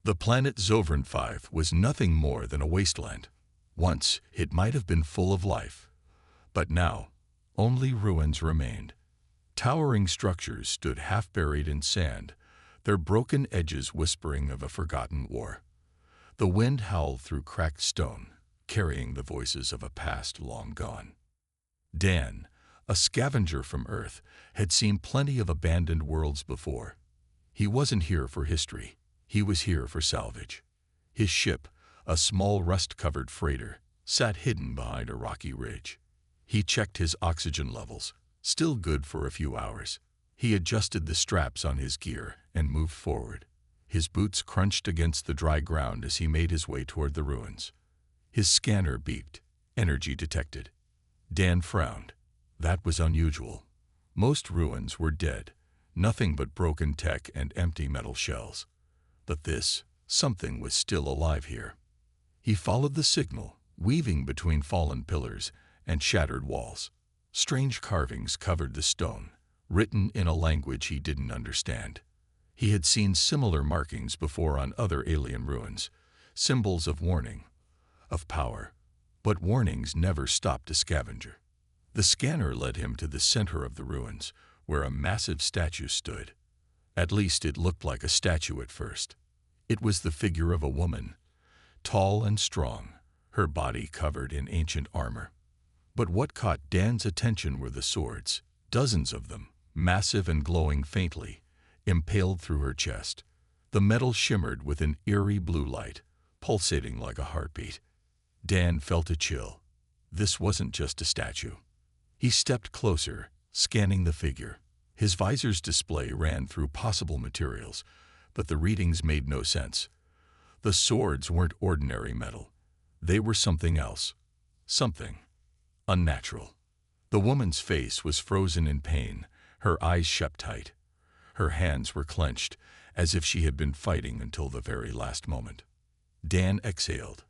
The planet Zovran 5 was nothing more than a wasteland. Once, it might have been full of life. But now, only ruins remained. Towering structures stood half-buried in sand, their broken edges whispering of a forgotten war. The wind howled through cracked stone, carrying the voices of a past long gone. Dan, a scavenger from Earth, had seen plenty of abandoned worlds before. He wasn't here for history. He was here for salvage. His ship, a small rust-covered freighter, sat hidden behind a rocky ridge. He checked his oxygen levels, still good for a few hours. He adjusted the straps on his gear and moved forward. His boots crunched against the dry ground as he made his way toward the ruins. His scanner beeped. Energy detected. Dan frowned. That was unusual. Most ruins were dead, nothing but broken tech and empty metal shells. But this, something was still alive here. He followed the signal, weaving between fallen pillars and shattered walls. Strange carvings covered the stone, written in a language he didn't understand. He had seen similar markings before on other alien ruins, symbols of warning, of power. But warnings never stopped a scavenger. The scanner led him to the center of the ruins, where a massive statue stood. At least it looked like a statue at first. It was the figure of a woman, tall and strong, her body covered in ancient armor. But what caught Dan's attention were the swords, dozens of them, massive and glowing faintly, impaled through her chest. The metal shimmered with an eerie blue light, pulsating like a heartbeat. Dan felt a chill. This wasn't just a statue. He stepped closer, scanning the figure. His visor's display ran through possible materials, but the readings made no sense. The swords weren't ordinary metal. They were something else. Something unnatural. The woman's face was frozen in pain, her eyes shut tight. Her hands were clenched, as if she had been fighting until the very last moment. Dan exhaled.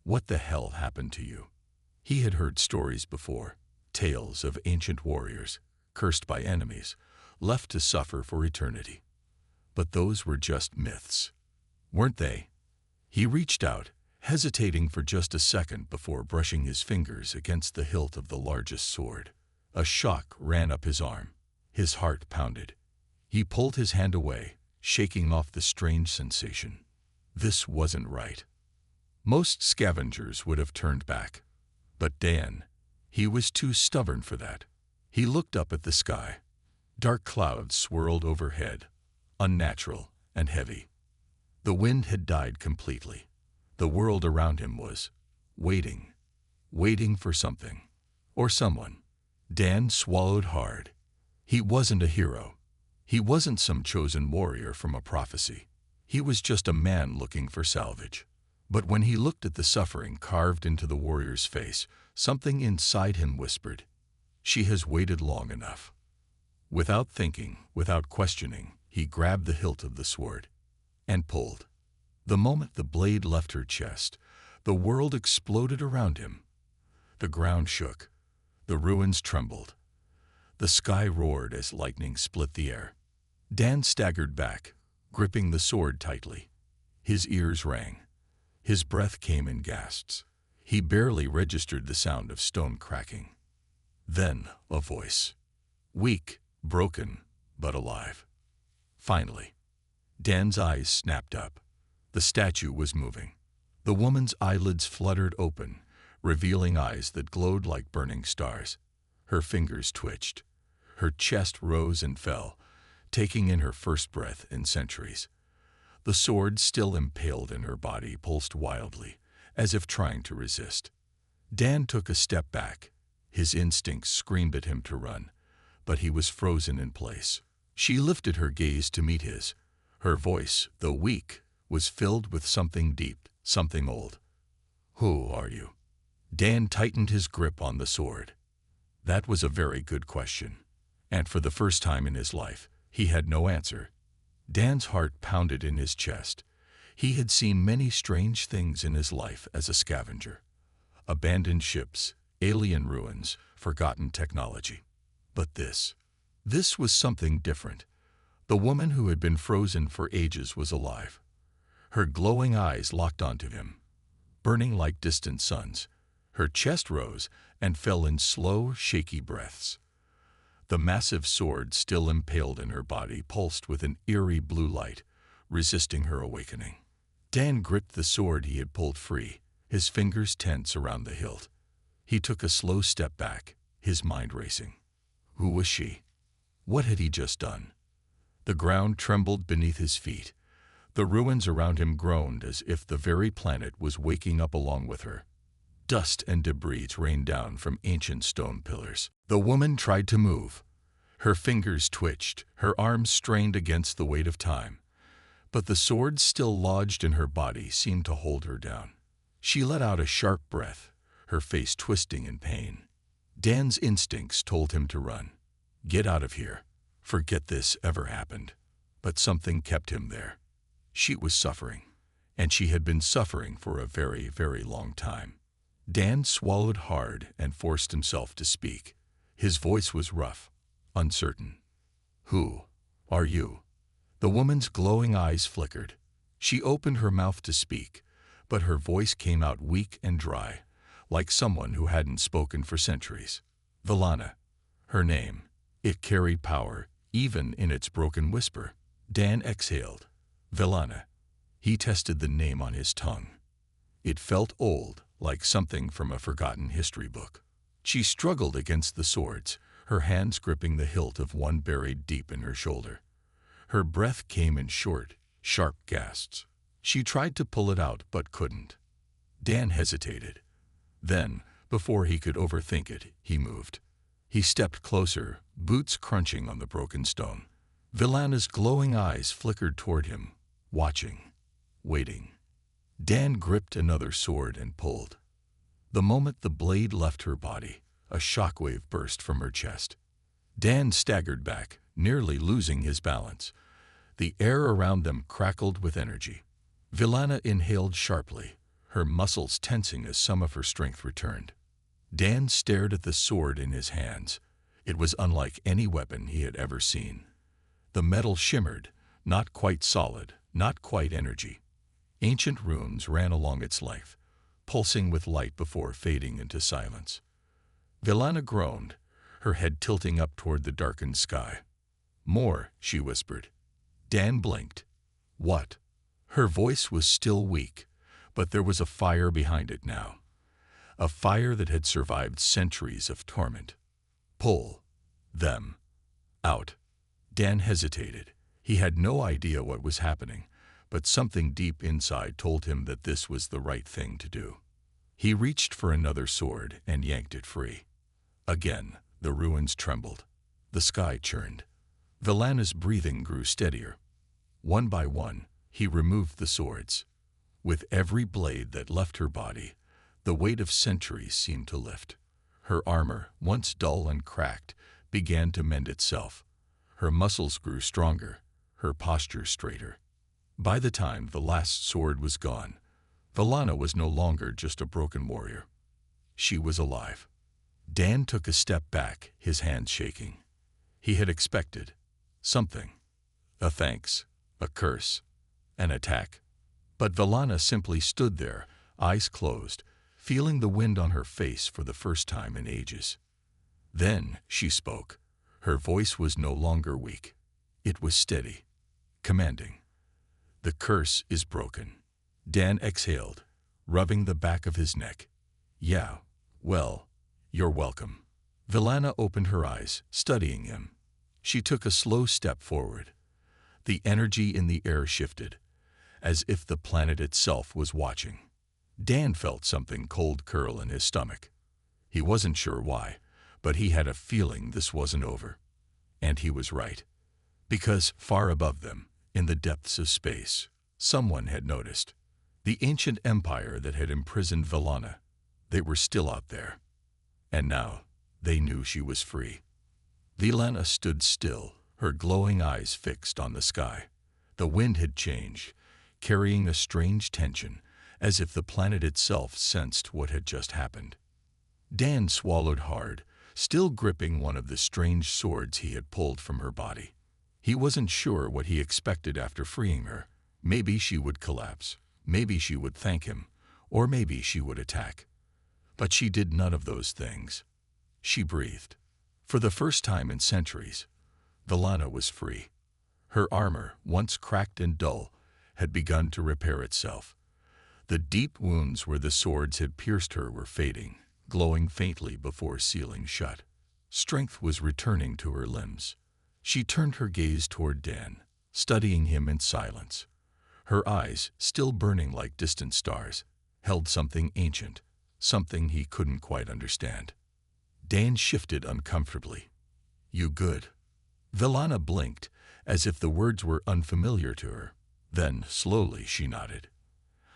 What the hell happened to you? He had heard stories before, tales of ancient warriors, cursed by enemies, left to suffer for eternity. But those were just myths, weren't they? He reached out, hesitating for just a second before brushing his fingers against the hilt of the largest sword. A shock ran up his arm. His heart pounded. He pulled his hand away, shaking off the strange sensation. This wasn't right. Most scavengers would have turned back. But Dan, he was too stubborn for that. He looked up at the sky. Dark clouds swirled overhead, unnatural and heavy. The wind had died completely. The world around him was waiting for something or someone. Dan swallowed hard. He wasn't a hero. He wasn't some chosen warrior from a prophecy. He was just a man looking for salvage. But when he looked at the suffering carved into the warrior's face, something inside him whispered, "She has waited long enough." Without thinking, without questioning, he grabbed the hilt of the sword and pulled. The moment the blade left her chest, the world exploded around him. The ground shook. The ruins trembled. The sky roared as lightning split the air. Dan staggered back, gripping the sword tightly. His ears rang. His breath came in gasps. He barely registered the sound of stone cracking. Then a voice. Weak, broken, but alive. Finally, Dan's eyes snapped up. The statue was moving. The woman's eyelids fluttered open, revealing eyes that glowed like burning stars. Her fingers twitched. Her chest rose and fell, taking in her first breath in centuries. The sword, still impaled in her body, pulsed wildly, as if trying to resist. Dan took a step back. His instincts screamed at him to run, but he was frozen in place. She lifted her gaze to meet his. Her voice, though weak, was filled with something deep, something old. "Who are you?" Dan tightened his grip on the sword. That was a very good question, and for the first time in his life, he had no answer. Dan's heart pounded in his chest. He had seen many strange things in his life as a scavenger. Abandoned ships, alien ruins, forgotten technology. But this was something different. The woman who had been frozen for ages was alive. Her glowing eyes locked onto him, burning like distant suns. Her chest rose and fell in slow, shaky breaths. The massive sword still impaled in her body pulsed with an eerie blue light, resisting her awakening. Dan gripped the sword he had pulled free, his fingers tense around the hilt. He took a slow step back, his mind racing. Who was she? What had he just done? The ground trembled beneath his feet. The ruins around him groaned as if the very planet was waking up along with her. Dust and debris rained down from ancient stone pillars. The woman tried to move. Her fingers twitched, her arms strained against the weight of time. But the sword still lodged in her body seemed to hold her down. She let out a sharp breath, her face twisting in pain. Dan's instincts told him to run. Get out of here. Forget this ever happened. But something kept him there. She was suffering, and she had been suffering for a very, very long time. Dan swallowed hard and forced himself to speak. His voice was rough, uncertain. Who are you? The woman's glowing eyes flickered. She opened her mouth to speak, but her voice came out weak and dry, like someone who hadn't spoken for centuries. Villana. Her name. It carried power, even in its broken whisper. Dan exhaled. Villana. He tested the name on his tongue. It felt old, like something from a forgotten history book. She struggled against the swords, her hands gripping the hilt of one buried deep in her shoulder. Her breath came in short, sharp gasps. She tried to pull it out but couldn't. Dan hesitated. Then, before he could overthink it, he moved. He stepped closer, boots crunching on the broken stone. Villana's glowing eyes flickered toward him, watching, waiting. Dan gripped another sword and pulled. The moment the blade left her body, a shockwave burst from her chest. Dan staggered back, nearly losing his balance. The air around them crackled with energy. Villana inhaled sharply, her muscles tensing as some of her strength returned. Dan stared at the sword in his hands. It was unlike any weapon he had ever seen. The metal shimmered, not quite solid, not quite energy. Ancient runes ran along its length, pulsing with light before fading into silence. Villana groaned, her head tilting up toward the darkened sky. More, she whispered. Dan blinked. What? Her voice was still weak, but there was a fire behind it now. A fire that had survived centuries of torment. Pull them out. Dan hesitated. He had no idea what was happening, but something deep inside told him that this was the right thing to do. He reached for another sword and yanked it free. Again, the ruins trembled. The sky churned. Villana's breathing grew steadier. One by one, he removed the swords. With every blade that left her body, the weight of centuries seemed to lift. Her armor, once dull and cracked, began to mend itself. Her muscles grew stronger, her posture straighter. By the time the last sword was gone, Villana was no longer just a broken warrior. She was alive. Dan took a step back, his hands shaking. He had expected something. A thanks, a curse, an attack. But Villana simply stood there, eyes closed, feeling the wind on her face for the first time in ages. Then she spoke. Her voice was no longer weak. It was steady, commanding. The curse is broken. Dan exhaled, rubbing the back of his neck. Yeah, well, you're welcome. Villana opened her eyes, studying him. She took a slow step forward. The energy in the air shifted, as if the planet itself was watching. Dan felt something cold curl in his stomach. He wasn't sure why, but he had a feeling this wasn't over. And he was right. Because far above them, in the depths of space, someone had noticed. The ancient empire that had imprisoned Villana. They were still out there. And now, they knew she was free. Villana stood still, her glowing eyes fixed on the sky. The wind had changed, carrying a strange tension, as if the planet itself sensed what had just happened. Dan swallowed hard, still gripping one of the strange swords he had pulled from her body. He wasn't sure what he expected after freeing her. Maybe she would collapse, maybe she would thank him, or maybe she would attack. But she did none of those things. She breathed. For the first time in centuries, Villana was free. Her armor, once cracked and dull, had begun to repair itself. The deep wounds where the swords had pierced her were fading, glowing faintly before sealing shut. Strength was returning to her limbs. She turned her gaze toward Dan, studying him in silence. Her eyes, still burning like distant stars, held something ancient, something he couldn't quite understand. Dan shifted uncomfortably. "You good?" Villana blinked, as if the words were unfamiliar to her. Then, slowly, she nodded.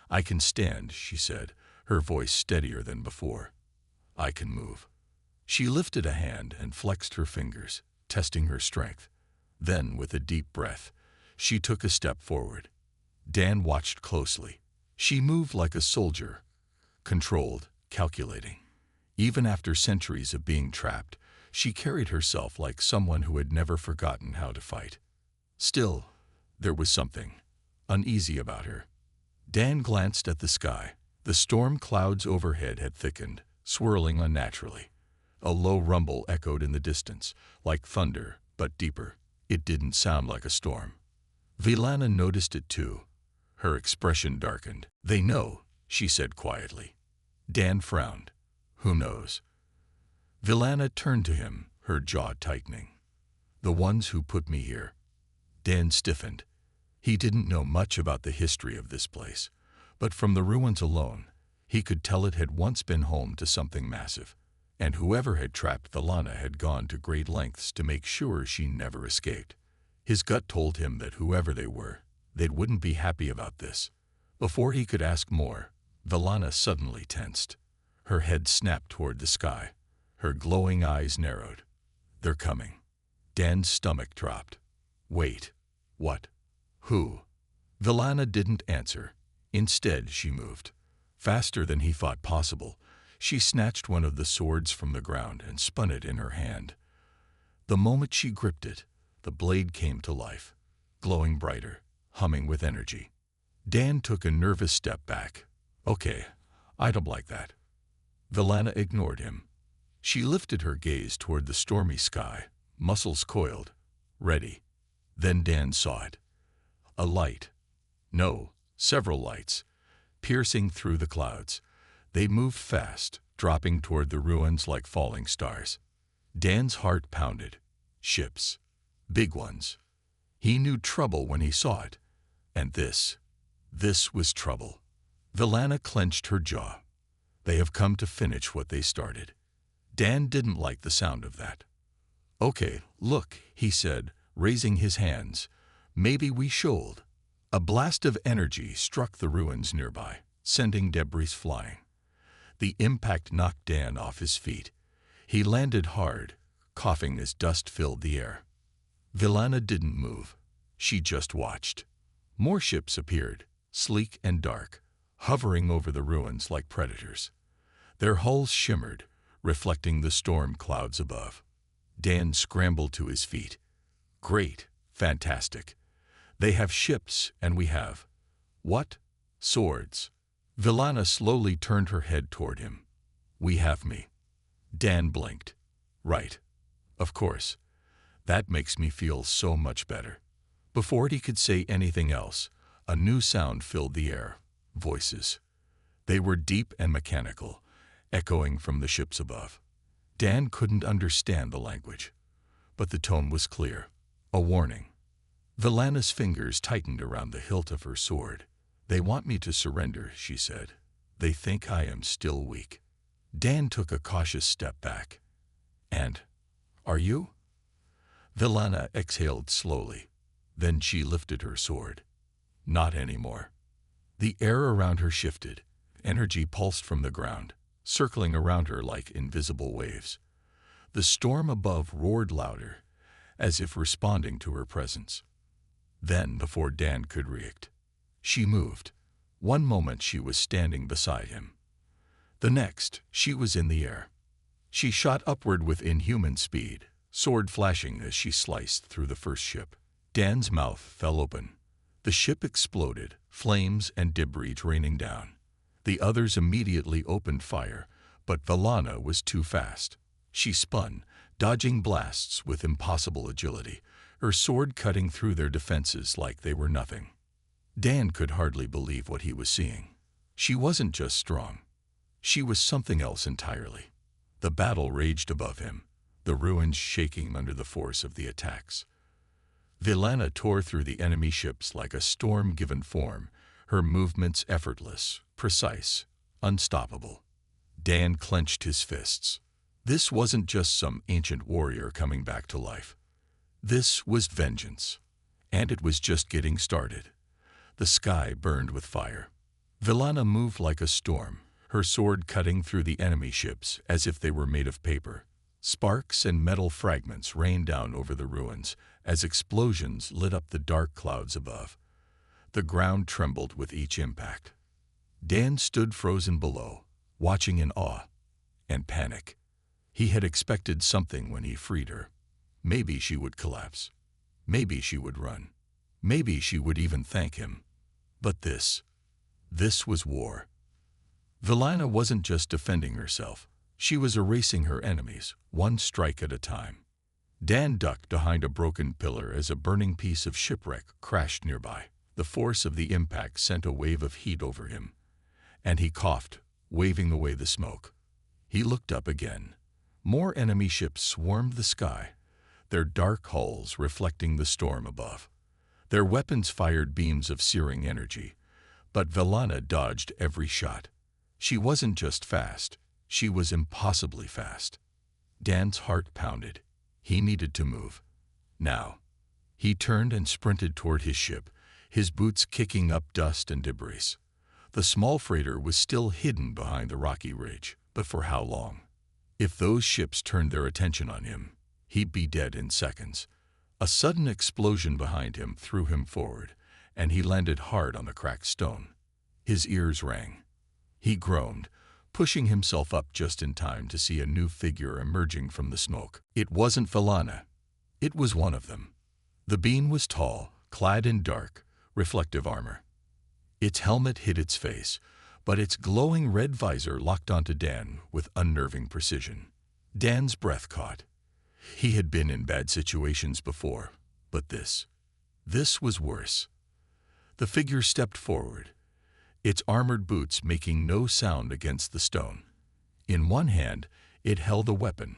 "I can stand," she said, her voice steadier than before. "I can move." She lifted a hand and flexed her fingers, testing her strength. Then, with a deep breath, she took a step forward. Dan watched closely. She moved like a soldier, controlled, calculating. Even after centuries of being trapped, she carried herself like someone who had never forgotten how to fight. Still, there was something uneasy about her. Dan glanced at the sky. The storm clouds overhead had thickened, swirling unnaturally. A low rumble echoed in the distance, like thunder, but deeper. It didn't sound like a storm. Villana noticed it too. Her expression darkened. "They know," she said quietly. Dan frowned. "Who knows?" Villana turned to him, her jaw tightening. "The ones who put me here." Dan stiffened. He didn't know much about the history of this place, but from the ruins alone, he could tell it had once been home to something massive, and whoever had trapped Villana had gone to great lengths to make sure she never escaped. His gut told him that whoever they were, they wouldn't be happy about this. Before he could ask more, Villana suddenly tensed. Her head snapped toward the sky. Her glowing eyes narrowed. "They're coming." Dan's stomach dropped. "Wait. What? Who?" Villana didn't answer. Instead, she moved. Faster than he thought possible, she snatched one of the swords from the ground and spun it in her hand. The moment she gripped it, the blade came to life, glowing brighter, humming with energy. Dan took a nervous step back. "Okay, I don't like that." Villana ignored him. She lifted her gaze toward the stormy sky, muscles coiled, ready. Then Dan saw it. A light. No, several lights, piercing through the clouds. They moved fast, dropping toward the ruins like falling stars. Dan's heart pounded. Ships. Big ones. He knew trouble when he saw it. And this was trouble. Villana clenched her jaw. They have come to finish what they started. Dan didn't like the sound of that. "Okay, look," he said, raising his hands. "Maybe we should." A blast of energy struck the ruins nearby, sending debris flying. The impact knocked Dan off his feet. He landed hard, coughing as dust filled the air. Villana didn't move. She just watched. More ships appeared, sleek and dark, hovering over the ruins like predators. Their hulls shimmered, reflecting the storm clouds above. Dan scrambled to his feet. "Great, fantastic. They have ships, and we have—" "What?" "Swords." Villana slowly turned her head toward him. "We have me." Dan blinked. "Right. Of course. That makes me feel so much better." Before he could say anything else, a new sound filled the air. Voices. They were deep and mechanical, echoing from the ships above. Dan couldn't understand the language, but the tone was clear. A warning. Villana's fingers tightened around the hilt of her sword. "They want me to surrender," she said. "They think I am still weak." Dan took a cautious step back. "And are you?" Villana exhaled slowly. Then she lifted her sword. "Not anymore." The air around her shifted. Energy pulsed from the ground, circling around her like invisible waves. The storm above roared louder, as if responding to her presence. Then, before Dan could react, she moved. One moment she was standing beside him. The next, she was in the air. She shot upward with inhuman speed, sword flashing as she sliced through the first ship. Dan's mouth fell open. The ship exploded, flames and debris raining down. The others immediately opened fire, but Velana was too fast. She spun, dodging blasts with impossible agility, her sword cutting through their defenses like they were nothing. Dan could hardly believe what he was seeing. She wasn't just strong. She was something else entirely. The battle raged above him, the ruins shaking under the force of the attacks. Velana tore through the enemy ships like a storm given form, her movements effortless, precise, unstoppable. Dan clenched his fists. This wasn't just some ancient warrior coming back to life. This was vengeance. And it was just getting started. The sky burned with fire. Velana moved like a storm, her sword cutting through the enemy ships as if they were made of paper. Sparks and metal fragments rained down over the ruins as explosions lit up the dark clouds above. The ground trembled with each impact. Dan stood frozen below, watching in awe and panic. He had expected something when he freed her. Maybe she would collapse. Maybe she would run. Maybe she would even thank him. But this was war. Velana wasn't just defending herself. She was erasing her enemies, one strike at a time. Dan ducked behind a broken pillar as a burning piece of shipwreck crashed nearby. The force of the impact sent a wave of heat over him, and he coughed, waving away the smoke. He looked up again. More enemy ships swarmed the sky, their dark hulls reflecting the storm above. Their weapons fired beams of searing energy, but Velana dodged every shot. She wasn't just fast, she was impossibly fast. Dan's heart pounded. He needed to move. Now. He turned and sprinted toward his ship, his boots kicking up dust and debris. The small freighter was still hidden behind the rocky ridge, but for how long? If those ships turned their attention on him, he'd be dead in seconds. A sudden explosion behind him threw him forward, and he landed hard on the cracked stone. His ears rang. He groaned, pushing himself up just in time to see a new figure emerging from the smoke. It wasn't Velana. It was one of them. The being was tall, clad in dark, reflective armor. Its helmet hid its face, but its glowing red visor locked onto Dan with unnerving precision. Dan's breath caught. He had been in bad situations before, but this was worse. The figure stepped forward, its armored boots making no sound against the stone. In one hand, it held a weapon,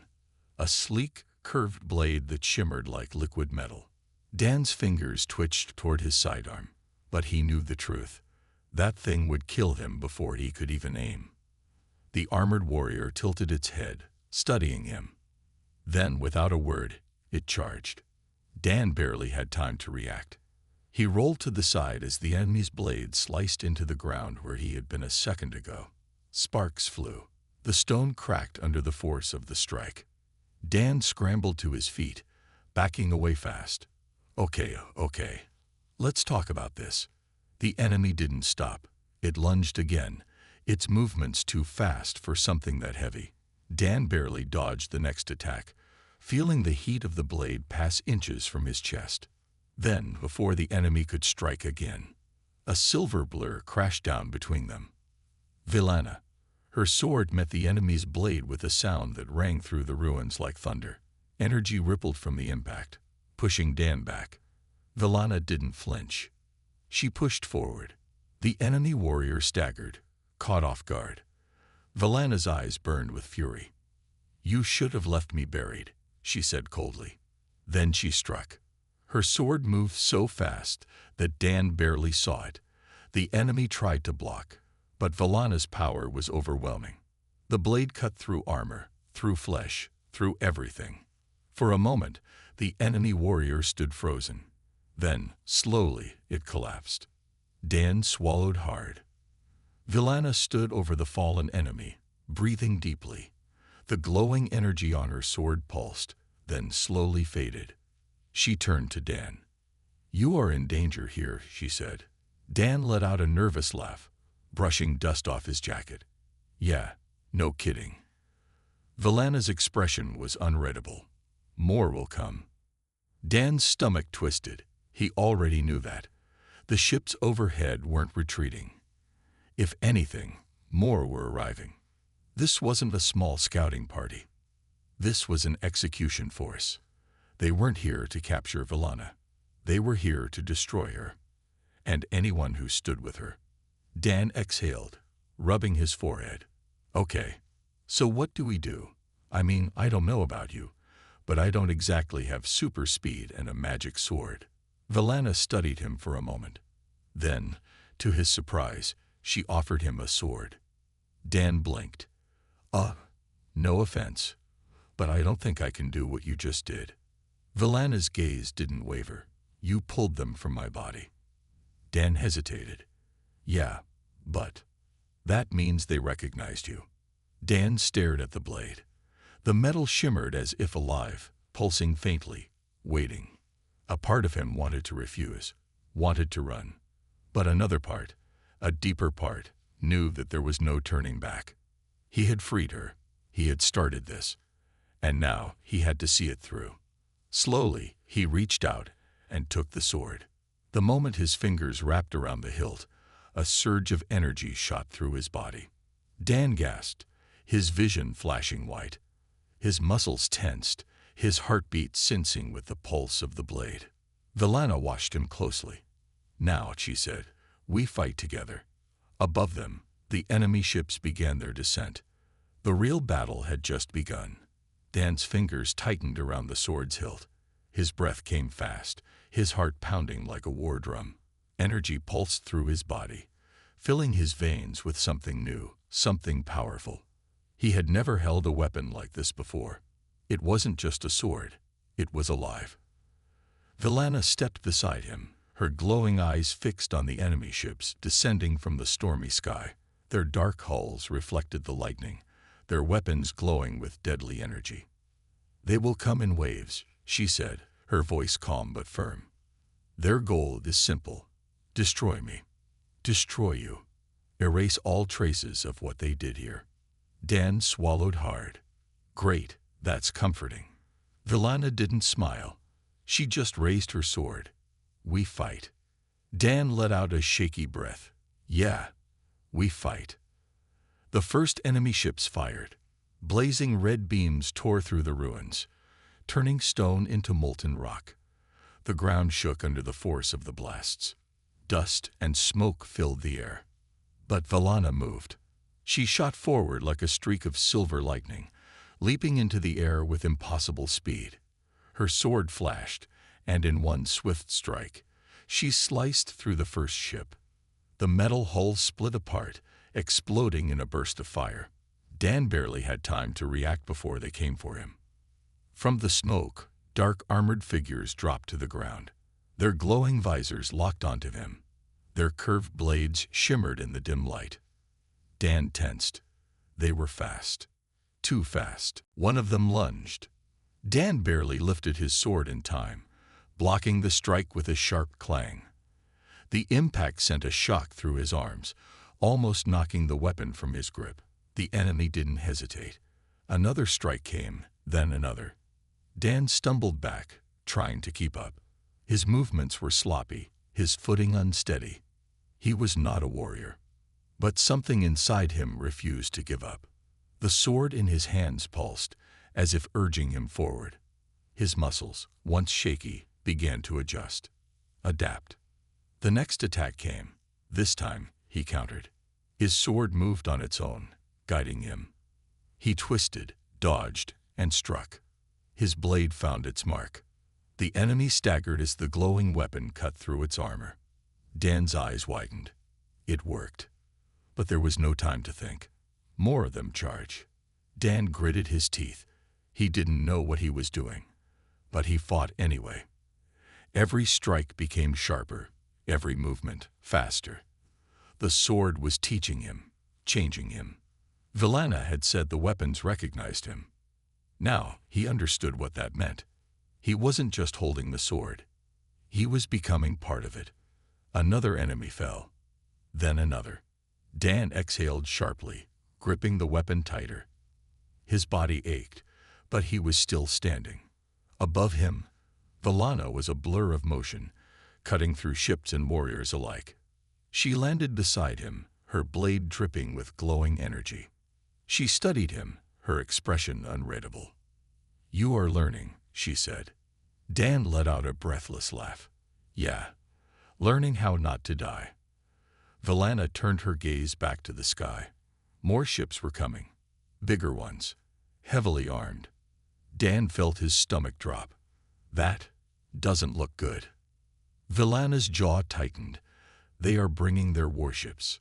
a sleek, curved blade that shimmered like liquid metal. Dan's fingers twitched toward his sidearm, but he knew the truth. That thing would kill him before he could even aim. The armored warrior tilted its head, studying him. Then, without a word, it charged. Dan barely had time to react. He rolled to the side as the enemy's blade sliced into the ground where he had been a second ago. Sparks flew. The stone cracked under the force of the strike. Dan scrambled to his feet, backing away fast. Okay. Let's talk about this. The enemy didn't stop. It lunged again, its movements too fast for something that heavy. Dan barely dodged the next attack, feeling the heat of the blade pass inches from his chest. Then, before the enemy could strike again, a silver blur crashed down between them. Velana. Her sword met the enemy's blade with a sound that rang through the ruins like thunder. Energy rippled from the impact, pushing Dan back. Velana didn't flinch. She pushed forward. The enemy warrior staggered, caught off guard. Velana's eyes burned with fury. "You should have left me buried," she said coldly. Then she struck. Her sword moved so fast that Dan barely saw it. The enemy tried to block, but Velana's power was overwhelming. The blade cut through armor, through flesh, through everything. For a moment, the enemy warrior stood frozen. Then, slowly, it collapsed. Dan swallowed hard. Velana stood over the fallen enemy, breathing deeply. The glowing energy on her sword pulsed, then slowly faded. She turned to Dan. "You are in danger here," she said. Dan let out a nervous laugh, brushing dust off his jacket. "Yeah, no kidding." Velana's expression was unreadable. "More will come." Dan's stomach twisted. He already knew that. The ships overhead weren't retreating. If anything, more were arriving. This wasn't a small scouting party. This was an execution force. They weren't here to capture Vallana. They were here to destroy her, and anyone who stood with her. Dan exhaled, rubbing his forehead. Okay, so what do we do? I mean, I don't know about you, but I don't exactly have super speed and a magic sword. Vallana studied him for a moment. Then, to his surprise, she offered him a sword. Dan blinked. No offense, but I don't think I can do what you just did. Vallana's gaze didn't waver. You pulled them from my body. Dan hesitated. Yeah, but that means they recognized you. Dan stared at the blade. The metal shimmered as if alive, pulsing faintly, waiting. A part of him wanted to refuse, wanted to run. But another part, a deeper part, knew that there was no turning back. He had freed her. He had started this. And now he had to see it through. Slowly, he reached out and took the sword. The moment his fingers wrapped around the hilt, a surge of energy shot through his body. Dan gasped, his vision flashing white. His muscles tensed, his heartbeat sensing with the pulse of the blade. Vallana watched him closely. Now, she said, we fight together. Above them, the enemy ships began their descent. The real battle had just begun. Dan's fingers tightened around the sword's hilt. His breath came fast, his heart pounding like a war drum. Energy pulsed through his body, filling his veins with something new, something powerful. He had never held a weapon like this before. It wasn't just a sword, it was alive. Vallana stepped beside him, her glowing eyes fixed on the enemy ships descending from the stormy sky. Their dark hulls reflected the lightning, their weapons glowing with deadly energy. They will come in waves, she said, her voice calm but firm. Their goal is simple. Destroy me. Destroy you. Erase all traces of what they did here. Dan swallowed hard. Great, that's comforting. Vallana didn't smile. She just raised her sword. We fight. Dan let out a shaky breath. Yeah, we fight. The first enemy ships fired. Blazing red beams tore through the ruins, turning stone into molten rock. The ground shook under the force of the blasts. Dust and smoke filled the air. But Vallana moved. She shot forward like a streak of silver lightning, leaping into the air with impossible speed. Her sword flashed, and in one swift strike, she sliced through the first ship. The metal hull split apart, exploding in a burst of fire. Dan barely had time to react before they came for him. From the smoke, dark armored figures dropped to the ground. Their glowing visors locked onto him. Their curved blades shimmered in the dim light. Dan tensed. They were fast. Too fast. One of them lunged. Dan barely lifted his sword in time, blocking the strike with a sharp clang. The impact sent a shock through his arms, almost knocking the weapon from his grip. The enemy didn't hesitate. Another strike came, then another. Dan stumbled back, trying to keep up. His movements were sloppy, his footing unsteady. He was not a warrior. But something inside him refused to give up. The sword in his hands pulsed, as if urging him forward. His muscles, once shaky, began to adjust, adapt. The next attack came. This time, he countered. His sword moved on its own, guiding him. He twisted, dodged, and struck. His blade found its mark. The enemy staggered as the glowing weapon cut through its armor. Dan's eyes widened. It worked. But there was no time to think. More of them charged. Dan gritted his teeth. He didn't know what he was doing, but he fought anyway. Every strike became sharper, every movement faster. The sword was teaching him, changing him. Vallana had said the weapons recognized him. Now he understood what that meant. He wasn't just holding the sword. He was becoming part of it. Another enemy fell. Then another. Dan exhaled sharply, gripping the weapon tighter. His body ached, but he was still standing. Above him, Vallana was a blur of motion, cutting through ships and warriors alike. She landed beside him, her blade dripping with glowing energy. She studied him, her expression unreadable. "You are learning," she said. Dan let out a breathless laugh. "Yeah, learning how not to die." Villana turned her gaze back to the sky. More ships were coming, bigger ones, heavily armed. Dan felt his stomach drop. That doesn't look good. Villana's jaw tightened. They are bringing their warships.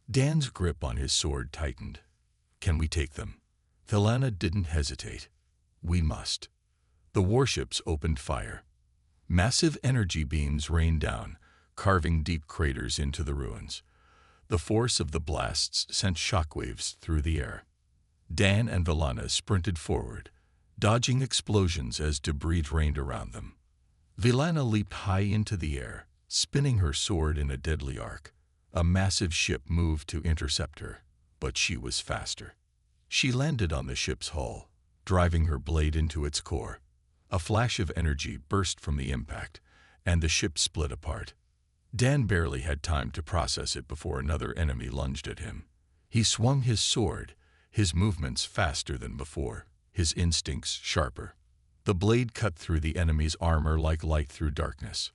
Dan's grip on his sword tightened. "Can we take them?" Villana didn't hesitate. "We must." The warships opened fire. Massive energy beams rained down, carving deep craters into the ruins. The force of the blasts sent shockwaves through the air. Dan and Villana sprinted forward, dodging explosions as debris rained around them. Villana leaped high into the air, spinning her sword in a deadly arc. A massive ship moved to intercept her, but she was faster. She landed on the ship's hull, driving her blade into its core. A flash of energy burst from the impact, and the ship split apart. Dan barely had time to process it before another enemy lunged at him. He swung his sword, his movements faster than before, his instincts sharper. The blade cut through the enemy's armor like light through darkness.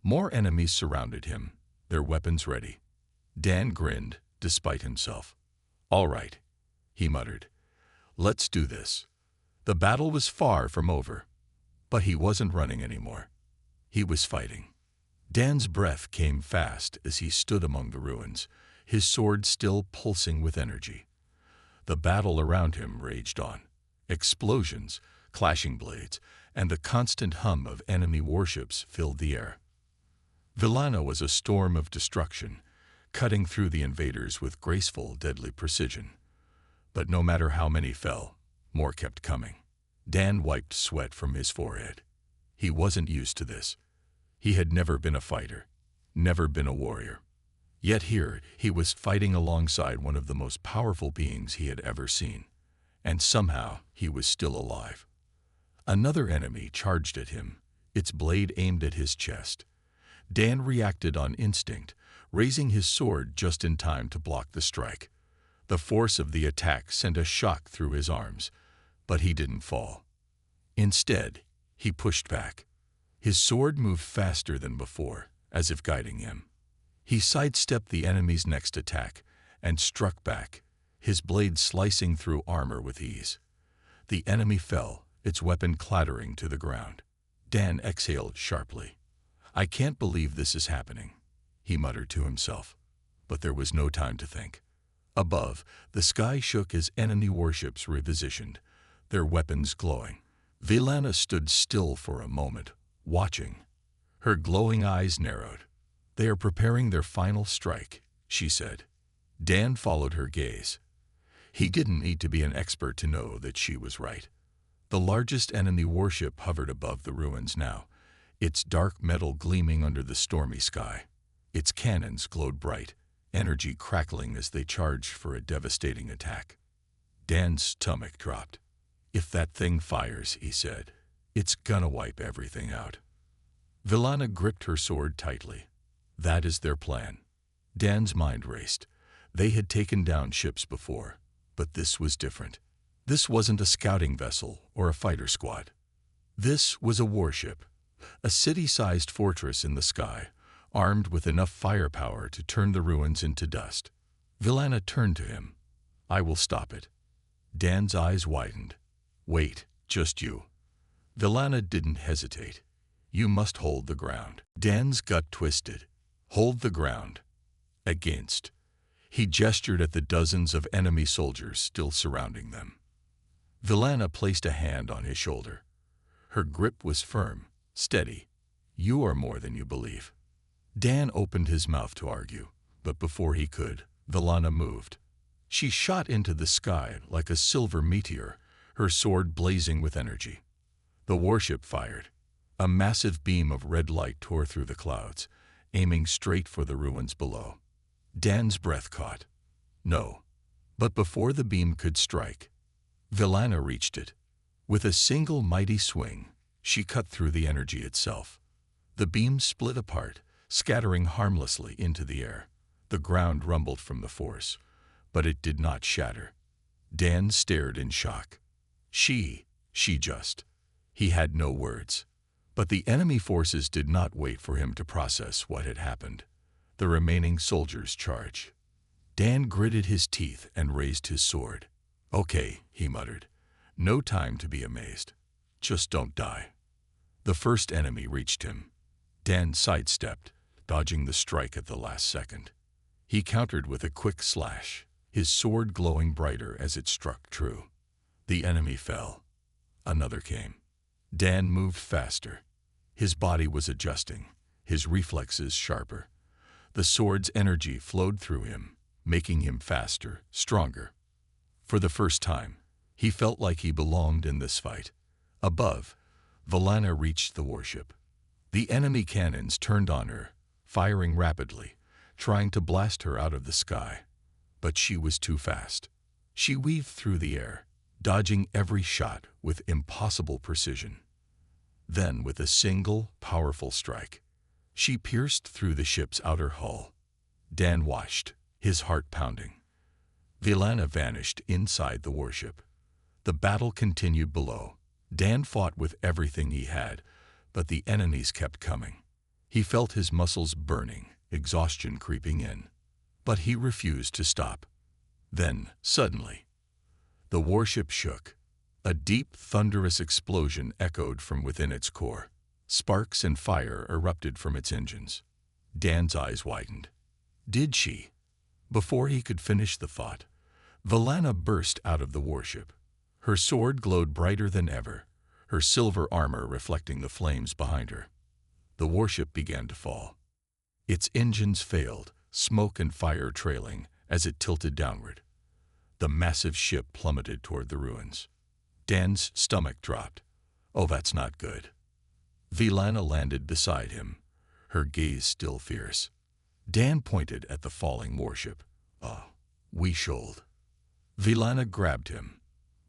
More enemies surrounded him, their weapons ready. Dan grinned, despite himself. "All right," he muttered. "Let's do this." The battle was far from over, but he wasn't running anymore. He was fighting. Dan's breath came fast as he stood among the ruins, his sword still pulsing with energy. The battle around him raged on. Explosions, clashing blades, and the constant hum of enemy warships filled the air. Villana was a storm of destruction, cutting through the invaders with graceful, deadly precision. But no matter how many fell, more kept coming. Dan wiped sweat from his forehead. He wasn't used to this. He had never been a fighter, never been a warrior. Yet here he was fighting alongside one of the most powerful beings he had ever seen. And somehow he was still alive. Another enemy charged at him, its blade aimed at his chest. Dan reacted on instinct, raising his sword just in time to block the strike. The force of the attack sent a shock through his arms, but he didn't fall. Instead, he pushed back. His sword moved faster than before, as if guiding him. He sidestepped the enemy's next attack and struck back, his blade slicing through armor with ease. The enemy fell, its weapon clattering to the ground. Dan exhaled sharply. "I can't believe this is happening," he muttered to himself. But there was no time to think. Above, the sky shook as enemy warships repositioned, their weapons glowing. Villana stood still for a moment, watching. Her glowing eyes narrowed. "They are preparing their final strike," she said. Dan followed her gaze. He didn't need to be an expert to know that she was right. The largest enemy warship hovered above the ruins now, its dark metal gleaming under the stormy sky. Its cannons glowed bright, energy crackling as they charged for a devastating attack. Dan's stomach dropped. "If that thing fires," he said, "it's gonna wipe everything out." Villana gripped her sword tightly. That is their plan. Dan's mind raced. They had taken down ships before, but this was different. This wasn't a scouting vessel or a fighter squad. This was a warship, a city-sized fortress in the sky, armed with enough firepower to turn the ruins into dust. Villana turned to him. "I will stop it." Dan's eyes widened. "Wait, just you." Villana didn't hesitate. "You must hold the ground." Dan's gut twisted. Hold the ground. Against. He gestured at the dozens of enemy soldiers still surrounding them. Villana placed a hand on his shoulder. Her grip was firm, steady. "You are more than you believe." Dan opened his mouth to argue, but before he could, Villana moved. She shot into the sky like a silver meteor, her sword blazing with energy. The warship fired. A massive beam of red light tore through the clouds, aiming straight for the ruins below. Dan's breath caught. No. But before the beam could strike, Villana reached it. With a single mighty swing, she cut through the energy itself. The beams split apart, scattering harmlessly into the air. The ground rumbled from the force, but it did not shatter. Dan stared in shock. She just. He had no words. But the enemy forces did not wait for him to process what had happened. The remaining soldiers charged. Dan gritted his teeth and raised his sword. "Okay," he muttered. "No time to be amazed. Just don't die." The first enemy reached him. Dan sidestepped, dodging the strike at the last second. He countered with a quick slash, his sword glowing brighter as it struck true. The enemy fell. Another came. Dan moved faster. His body was adjusting, his reflexes sharper. The sword's energy flowed through him, making him faster, stronger. For the first time, he felt like he belonged in this fight. Above, Vellana reached the warship. The enemy cannons turned on her, firing rapidly, trying to blast her out of the sky. But she was too fast. She weaved through the air, dodging every shot with impossible precision. Then, with a single, powerful strike, she pierced through the ship's outer hull. Dan watched, his heart pounding. Vellana vanished inside the warship. The battle continued below. Dan fought with everything he had, but the enemies kept coming. He felt his muscles burning, exhaustion creeping in. But he refused to stop. Then, suddenly, the warship shook. A deep, thunderous explosion echoed from within its core. Sparks and fire erupted from its engines. Dan's eyes widened. Did she? Before he could finish the thought, Vellana burst out of the warship. Her sword glowed brighter than ever, her silver armor reflecting the flames behind her. The warship began to fall. Its engines failed, smoke and fire trailing as it tilted downward. The massive ship plummeted toward the ruins. Dan's stomach dropped. Oh, that's not good. Vellana landed beside him, her gaze still fierce. Dan pointed at the falling warship. "Oh, we should." Vellana grabbed him.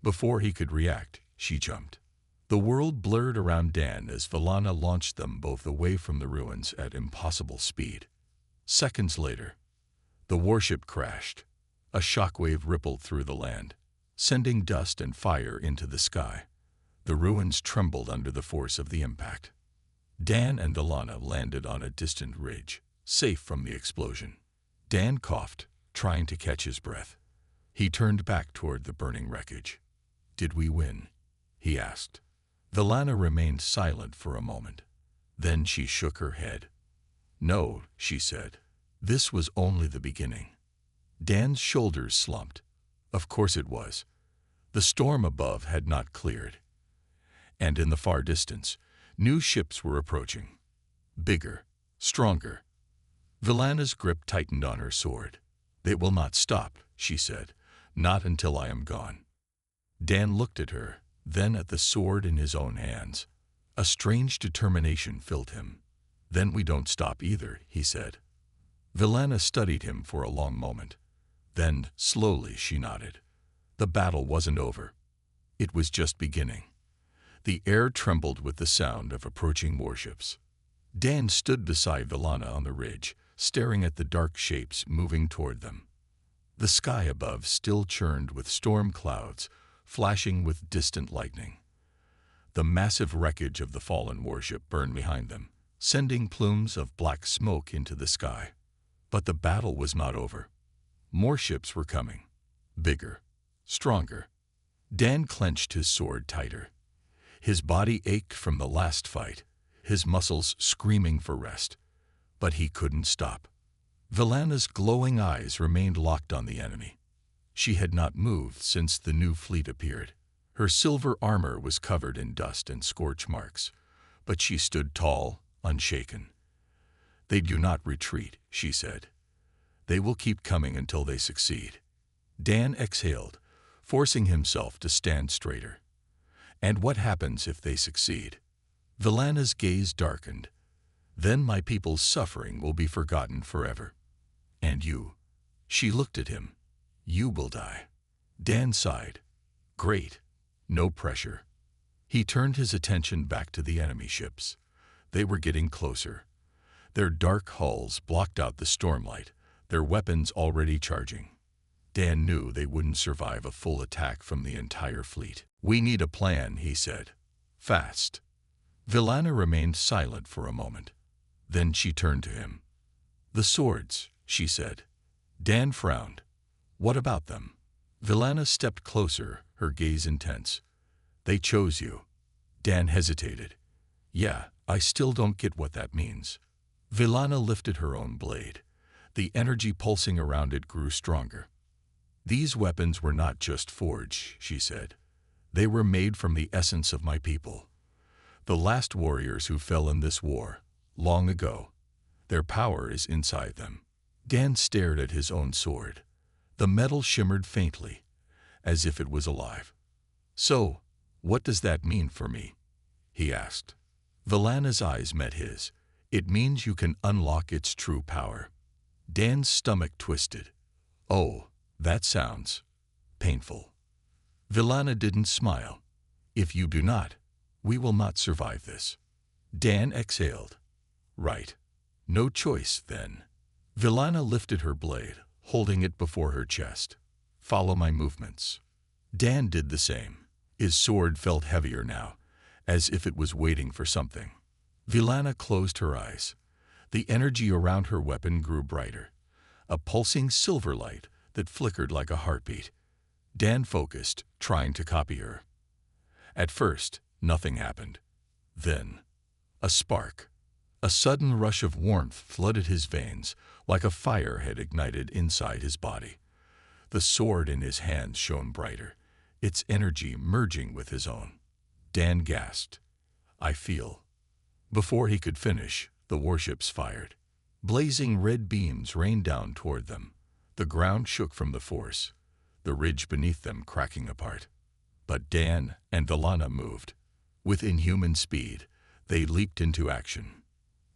Before he could react, she jumped. The world blurred around Dan as Vellana launched them both away from the ruins at impossible speed. Seconds later, the warship crashed. A shockwave rippled through the land, sending dust and fire into the sky. The ruins trembled under the force of the impact. Dan and Vellana landed on a distant ridge, safe from the explosion. Dan coughed, trying to catch his breath. He turned back toward the burning wreckage. "Did we win?" he asked. Vellana remained silent for a moment. Then she shook her head. "No," she said. "This was only the beginning." Dan's shoulders slumped. Of course it was. The storm above had not cleared. And in the far distance, new ships were approaching. Bigger, stronger. Vellana's grip tightened on her sword. "They will not stop," she said. "Not until I am gone." Dan looked at her, then at the sword in his own hands. A strange determination filled him. "Then we don't stop either," he said. Vellana studied him for a long moment. Then, slowly, she nodded. The battle wasn't over. It was just beginning. The air trembled with the sound of approaching warships. Dan stood beside Vellana on the ridge, staring at the dark shapes moving toward them. The sky above still churned with storm clouds, flashing with distant lightning. The massive wreckage of the fallen warship burned behind them, sending plumes of black smoke into the sky. But the battle was not over. More ships were coming. Bigger, stronger. Dan clenched his sword tighter. His body ached from the last fight, his muscles screaming for rest. But he couldn't stop. Vellana's glowing eyes remained locked on the enemy. She had not moved since the new fleet appeared. Her silver armor was covered in dust and scorch marks, but she stood tall, unshaken. "They do not retreat," she said. "They will keep coming until they succeed." Dan exhaled, forcing himself to stand straighter. "And what happens if they succeed?" Vellana's gaze darkened. "Then my people's suffering will be forgotten forever. And you." She looked at him. "You will die." Dan sighed. "Great. No pressure." He turned his attention back to the enemy ships. They were getting closer. Their dark hulls blocked out the stormlight, their weapons already charging. Dan knew they wouldn't survive a full attack from the entire fleet. "We need a plan," he said. "Fast." Villana remained silent for a moment. Then she turned to him. "The swords," she said. Dan frowned. "What about them?" Villana stepped closer, her gaze intense. "They chose you." Dan hesitated. "Yeah, I still don't get what that means." Villana lifted her own blade. The energy pulsing around it grew stronger. "These weapons were not just forged," she said. "They were made from the essence of my people. The last warriors who fell in this war, long ago. Their power is inside them." Dan stared at his own sword. The metal shimmered faintly, as if it was alive. "So, what does that mean for me?" he asked. Villana's eyes met his. "It means you can unlock its true power." Dan's stomach twisted. "Oh, that sounds painful." Villana didn't smile. "If you do not, we will not survive this." Dan exhaled. "Right. No choice, then." Villana lifted her blade, holding it before her chest. "Follow my movements." Dan did the same. His sword felt heavier now, as if it was waiting for something. Villana closed her eyes. The energy around her weapon grew brighter, a pulsing silver light that flickered like a heartbeat. Dan focused, trying to copy her. At first, nothing happened. Then, a spark. A sudden rush of warmth flooded his veins, like a fire had ignited inside his body. The sword in his hands shone brighter, its energy merging with his own. Dan gasped. "I feel." Before he could finish, the warships fired. Blazing red beams rained down toward them. The ground shook from the force, the ridge beneath them cracking apart. But Dan and Villana moved. With inhuman speed, they leaped into action.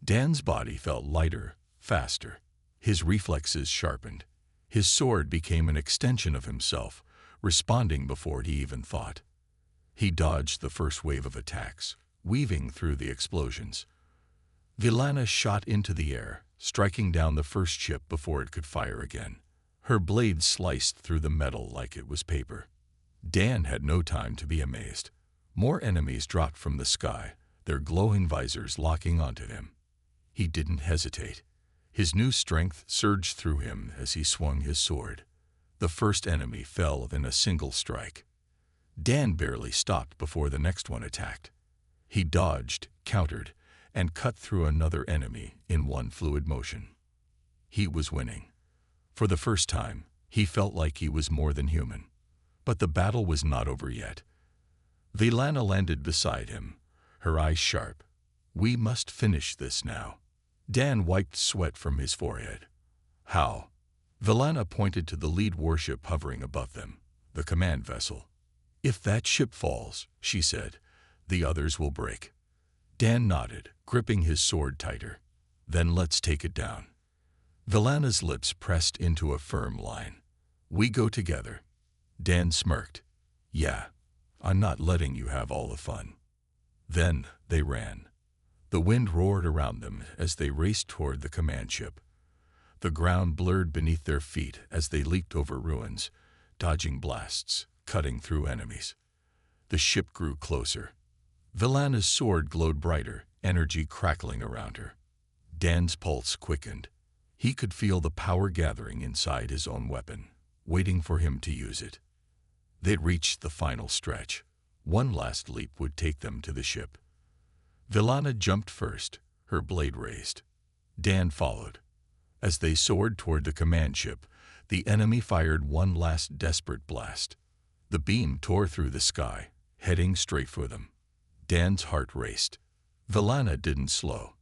Dan's body felt lighter, faster. His reflexes sharpened. His sword became an extension of himself, responding before he even thought. He dodged the first wave of attacks, weaving through the explosions. Villana shot into the air, striking down the first ship before it could fire again. Her blade sliced through the metal like it was paper. Dan had no time to be amazed. More enemies dropped from the sky, their glowing visors locking onto him. He didn't hesitate. His new strength surged through him as he swung his sword. The first enemy fell in a single strike. Dan barely stopped before the next one attacked. He dodged, countered, and cut through another enemy in one fluid motion. He was winning. For the first time, he felt like he was more than human. But the battle was not over yet. Villana landed beside him, her eyes sharp. "We must finish this now." Dan wiped sweat from his forehead. "How?" Villana pointed to the lead warship hovering above them, the command vessel. "If that ship falls," she said, "the others will break." Dan nodded, gripping his sword tighter. "Then let's take it down." Villana's lips pressed into a firm line. "We go together." Dan smirked. "Yeah, I'm not letting you have all the fun." Then they ran. The wind roared around them as they raced toward the command ship. The ground blurred beneath their feet as they leaped over ruins, dodging blasts, cutting through enemies. The ship grew closer. Villana's sword glowed brighter, energy crackling around her. Dan's pulse quickened. He could feel the power gathering inside his own weapon, waiting for him to use it. They'd reached the final stretch. One last leap would take them to the ship. Villana jumped first, her blade raised. Dan followed. As they soared toward the command ship, the enemy fired one last desperate blast. The beam tore through the sky, heading straight for them. Dan's heart raced. Villana didn't slow.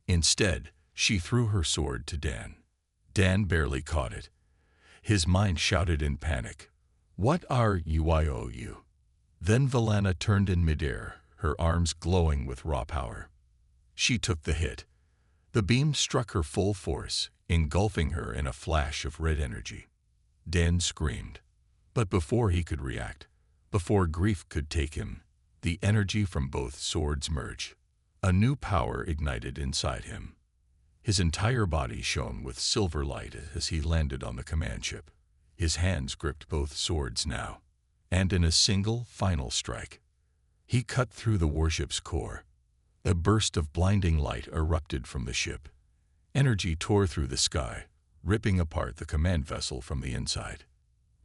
Instead, she threw her sword to Dan. Dan barely caught it. His mind shouted in panic, "What are you?" Then Villana turned in midair, her arms glowing with raw power. She took the hit. The beam struck her full force, engulfing her in a flash of red energy. Dan screamed. But before he could react, before grief could take him, the energy from both swords merged. A new power ignited inside him. His entire body shone with silver light as he landed on the command ship. His hands gripped both swords now, and in a single, final strike, he cut through the warship's core. A burst of blinding light erupted from the ship. Energy tore through the sky, ripping apart the command vessel from the inside.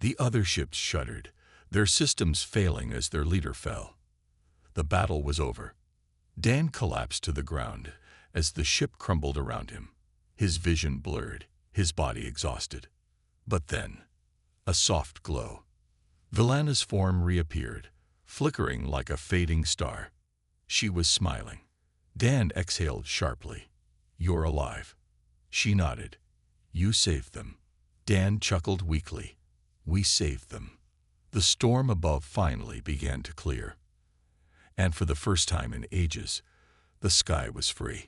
The other ships shuddered, their systems failing as their leader fell. The battle was over. Dan collapsed to the ground as the ship crumbled around him, his vision blurred, his body exhausted. But then, a soft glow. Villana's form reappeared, flickering like a fading star. She was smiling. Dan exhaled sharply. "You're alive." She nodded. "You saved them." Dan chuckled weakly. "We saved them." The storm above finally began to clear. And for the first time in ages, the sky was free.